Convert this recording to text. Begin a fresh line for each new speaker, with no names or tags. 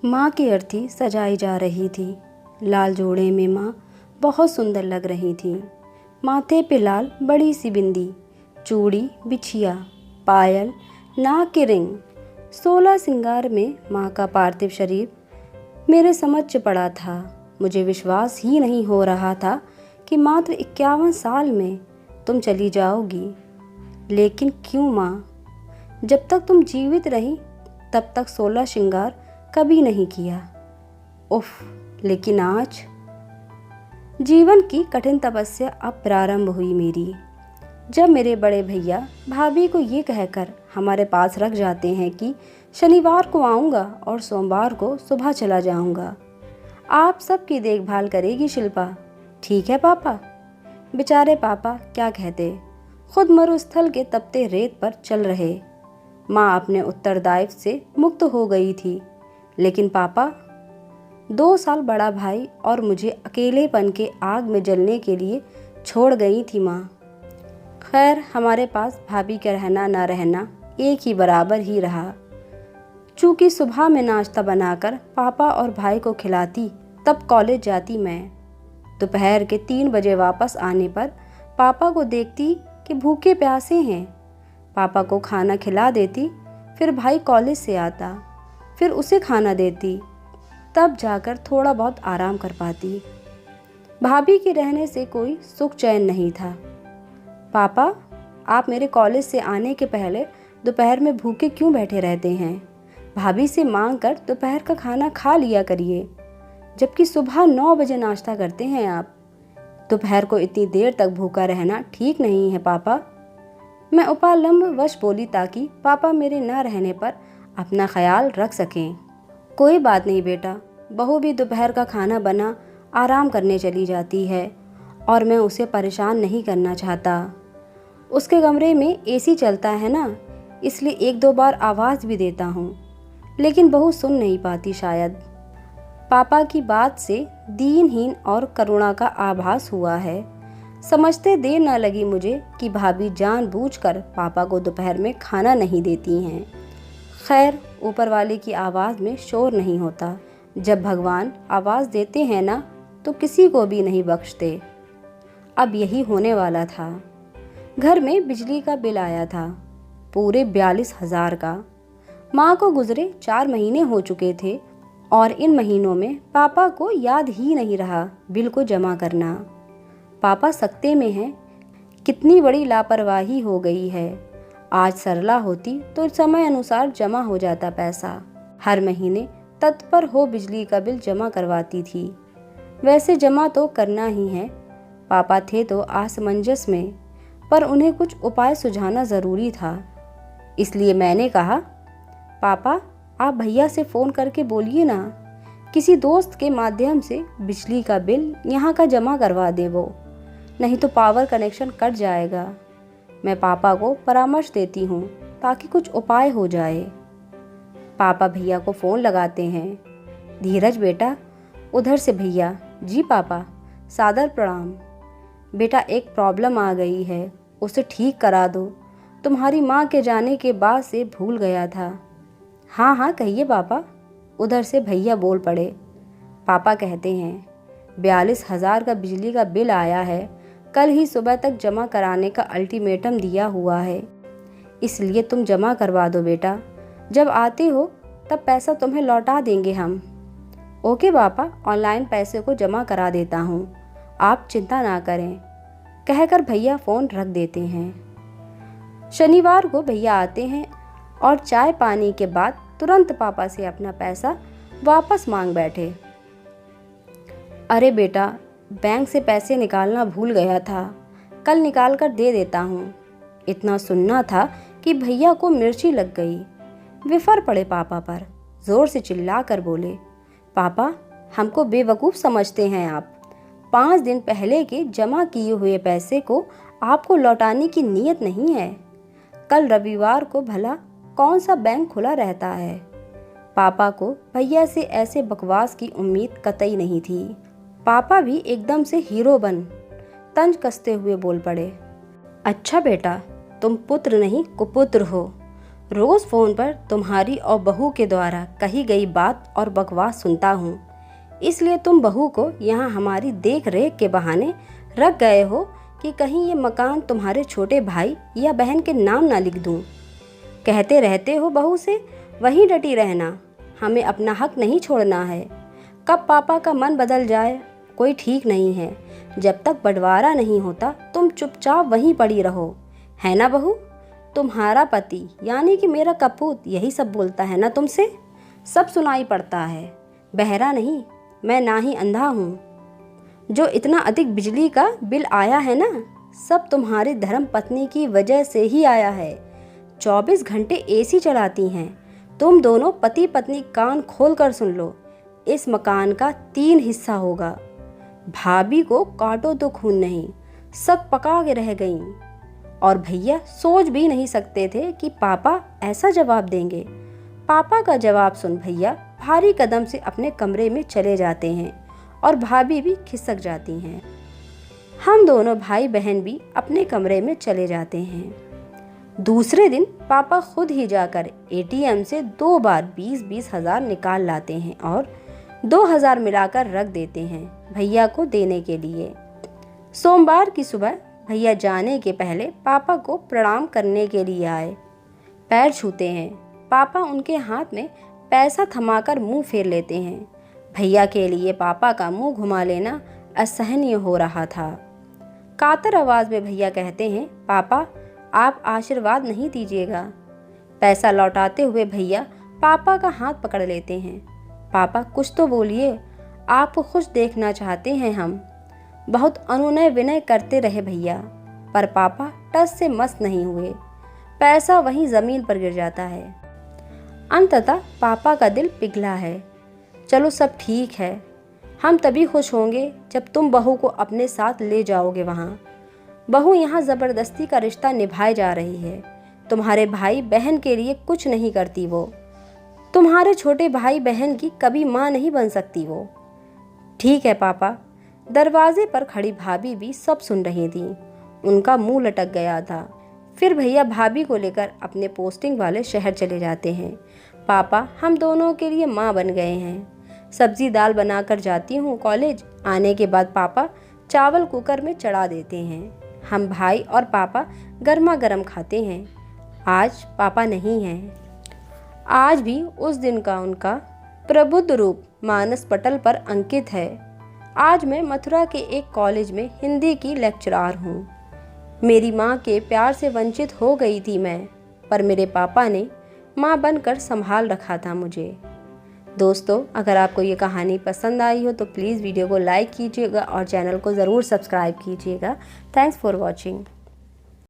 माँ की अर्थी सजाई जा रही थी। लाल जोड़े में माँ बहुत सुंदर लग रही थी। माथे पे लाल बड़ी सी बिंदी, चूड़ी, बिछिया, पायल, नाक के रिंग, 16 सिंगार में माँ का पार्थिव शरीर मेरे समक्ष पड़ा था। मुझे विश्वास ही नहीं हो रहा था कि मात्र 51 साल में तुम चली जाओगी। लेकिन क्यों माँ? जब तक तुम जीवित रही तब तक 16 श्रृंगार कभी नहीं किया। उफ, लेकिन आज जीवन की कठिन तपस्या अब प्रारंभ हुई मेरी। जब मेरे बड़े भैया भाभी को ये कहकर हमारे पास रख जाते हैं कि शनिवार को आऊँगा और सोमवार को सुबह चला जाऊँगा। आप सबकी देखभाल करेगी शिल्पा, ठीक है पापा? बेचारे पापा क्या कहते, खुद मरुस्थल के तपते रेत पर चल रहे। माँ अपने उत्तरदायित्व से मुक्त हो गई थी, लेकिन पापा, 2 साल बड़ा भाई और मुझे अकेलेपन के आग में जलने के लिए छोड़ गई थी माँ। खैर, हमारे पास भाभी का रहना ना रहना एक ही बराबर ही रहा। चूँकि सुबह में नाश्ता बनाकर पापा और भाई को खिलाती, तब कॉलेज जाती मैं। दोपहर के 3 बजे वापस आने पर पापा को देखती कि भूखे प्यासे हैं। पापा को खाना खिला देती, फिर भाई कॉलेज से आता, फिर उसे खाना देती, तब जाकर थोड़ा बहुत आराम कर पाती। भाभी के रहने से कोई सुख चैन नहीं था। पापा, आप मेरे कॉलेज से आने के पहले दोपहर में भूखे क्यों बैठे रहते हैं? भाभी से मांग कर दोपहर का खाना खा लिया करिए, जबकि सुबह 9 बजे नाश्ता करते हैं आप। दोपहर को इतनी देर तक भूखा रहना ठीक नहीं है पापा। मैं उपालंब वश बोली ताकि पापा मेरे न रहने पर अपना ख्याल रख सकें। कोई बात नहीं बेटा, बहू भी दोपहर का खाना बना आराम करने चली जाती है और मैं उसे परेशान नहीं करना चाहता। उसके कमरे में एसी चलता है ना, इसलिए 1-2 बार आवाज़ भी देता हूँ, लेकिन बहू सुन नहीं पाती शायद। पापा की बात से दीनहीन और करुणा का आभास हुआ है। समझते देर न लगी मुझे कि भाभी जानबूझकर पापा को दोपहर में खाना नहीं देती हैं। खैर, ऊपर वाले की आवाज़ में शोर नहीं होता। जब भगवान आवाज़ देते हैं ना, तो किसी को भी नहीं बख्शते। अब यही होने वाला था। घर में बिजली का बिल आया था, पूरे 42,000 का। माँ को गुजरे 4 महीने हो चुके थे और इन महीनों में पापा को याद ही नहीं रहा बिल को जमा करना। पापा सकते में हैं, कितनी बड़ी लापरवाही हो गई है। आज सरला होती तो समय अनुसार जमा हो जाता पैसा। हर महीने तत्पर हो बिजली का बिल जमा करवाती थी। वैसे जमा तो करना ही है। पापा थे तो असमंजस में, पर उन्हें कुछ उपाय सुझाना ज़रूरी था। इसलिए मैंने कहा, पापा आप भैया से फ़ोन करके बोलिए ना, किसी दोस्त के माध्यम से बिजली का बिल यहाँ का जमा करवा दे वो, नहीं तो पावर कनेक्शन कट जाएगा। मैं पापा को परामर्श देती हूँ ताकि कुछ उपाय हो जाए। पापा भैया को फ़ोन लगाते हैं। धीरज बेटा, उधर से भैया। जी पापा, सादर प्रणाम। बेटा, एक प्रॉब्लम आ गई है, उसे ठीक करा दो। तुम्हारी माँ के जाने के बाद से भूल गया था। हाँ हाँ कहिए पापा, उधर से भैया बोल पड़े। पापा कहते हैं, 42,000 का बिजली का बिल आया है। कल ही सुबह तक जमा कराने का अल्टीमेटम दिया हुआ है, इसलिए तुम जमा करवा दो बेटा। जब आते हो तब पैसा तुम्हें लौटा देंगे हम। ओके पापा, ऑनलाइन पैसे को जमा करा देता हूँ, आप चिंता ना करें, कहकर भैया फ़ोन रख देते हैं। शनिवार को भैया आते हैं और चाय पानी के बाद तुरंत पापा से अपना पैसा वापस मांग बैठे। अरे बेटा, बैंक से पैसे निकालना भूल गया था, कल निकाल कर दे देता हूँ। इतना सुनना था कि भैया को मिर्ची लग गई। विफर पड़े पापा पर, ज़ोर से चिल्ला कर बोले, पापा हमको बेवकूफ़ समझते हैं आप। 5 दिन पहले के जमा किए हुए पैसे को आपको लौटाने की नीयत नहीं है। कल रविवार को भला कौन सा बैंक खुला रहता है? पापा को भैया से ऐसे बकवास की उम्मीद कतई नहीं थी। पापा भी एकदम से हीरो बन तंज कसते हुए बोल पड़े, अच्छा बेटा, तुम पुत्र नहीं कुपुत्र हो। रोज़ फ़ोन पर तुम्हारी और बहू के द्वारा कही गई बात और बकवास सुनता हूँ, इसलिए तुम बहू को यहाँ हमारी देख रेख के बहाने रख गए हो कि कहीं ये मकान तुम्हारे छोटे भाई या बहन के नाम ना लिख दूँ। कहते रहते हो बहू से वहीं डटी रहना, हमें अपना हक नहीं छोड़ना है। कब पापा का मन बदल जाए कोई ठीक नहीं है। जब तक बंटवारा नहीं होता तुम चुपचाप वहीं पड़ी रहो, है ना बहू? तुम्हारा पति यानी कि मेरा कपूत यही सब बोलता है ना तुमसे? सब सुनाई पड़ता है। बहरा नहीं, मैं ना ही अंधा हूँ। जो इतना अधिक बिजली का बिल आया है ना, सब तुम्हारी धर्म पत्नी की वजह से ही आया है। 24 घंटे एसी चलाती हैं। तुम दोनों पति पत्नी कान खोल कर सुन लो, इस मकान का 3 हिस्सा होगा। भाभी को काटो तो खून नहीं, सब पका के रह गईं। और भैया सोच भी नहीं सकते थे कि पापा ऐसा जवाब देंगे। पापा का जवाब सुन भैया भारी कदम से अपने कमरे में चले जाते हैं और भाभी भी खिसक जाती हैं। हम दोनों भाई बहन भी अपने कमरे में चले जाते हैं। दूसरे दिन पापा खुद ही जाकर एटीएम से 2 बार 20-20 हज़ार निकाल लाते हैं और 2,000 मिलाकर रख देते हैं भैया को देने के लिए। सोमवार की सुबह भैया जाने के पहले पापा को प्रणाम करने के लिए आए। पैर छूते हैं। पापा उनके हाथ में पैसा थमाकर मुंह फेर लेते हैं। भैया के लिए पापा का मुंह घुमा लेना असहनीय हो रहा था। कातर आवाज़ में भैया कहते हैं, पापा आप आशीर्वाद नहीं दीजिएगा। पैसा लौटाते हुए भैया पापा का हाथ पकड़ लेते हैं। पापा कुछ तो बोलिए, आपको खुश देखना चाहते हैं हम। बहुत अनुनय विनय करते रहे भैया, पर पापा टस से मस नहीं हुए। पैसा वहीं ज़मीन पर गिर जाता है। अंततः पापा का दिल पिघला है। चलो सब ठीक है, हम तभी खुश होंगे जब तुम बहू को अपने साथ ले जाओगे वहाँ। बहू यहाँ ज़बरदस्ती का रिश्ता निभाए जा रही है। तुम्हारे भाई बहन के लिए कुछ नहीं करती वो। तुम्हारे छोटे भाई बहन की कभी माँ नहीं बन सकती वो। ठीक है पापा। दरवाजे पर खड़ी भाभी भी सब सुन रही थी। उनका मुंह लटक गया था। फिर भैया भाभी को लेकर अपने पोस्टिंग वाले शहर चले जाते हैं। पापा हम दोनों के लिए माँ बन गए हैं। सब्जी दाल बनाकर जाती हूँ कॉलेज। आने के बाद पापा चावल कुकर में चढ़ा देते हैं। हम भाई और पापा गर्मा गर्म खाते हैं। आज पापा नहीं हैं। आज भी उस दिन का उनका प्रबुद्ध रूप मानस पटल पर अंकित है। आज मैं मथुरा के एक कॉलेज में हिंदी की लेक्चरार हूँ। मेरी माँ के प्यार से वंचित हो गई थी मैं, पर मेरे पापा ने माँ बनकर संभाल रखा था मुझे। दोस्तों, अगर आपको ये कहानी पसंद आई हो तो प्लीज़ वीडियो को लाइक कीजिएगा और चैनल को ज़रूर सब्सक्राइब कीजिएगा। Thanks for watching.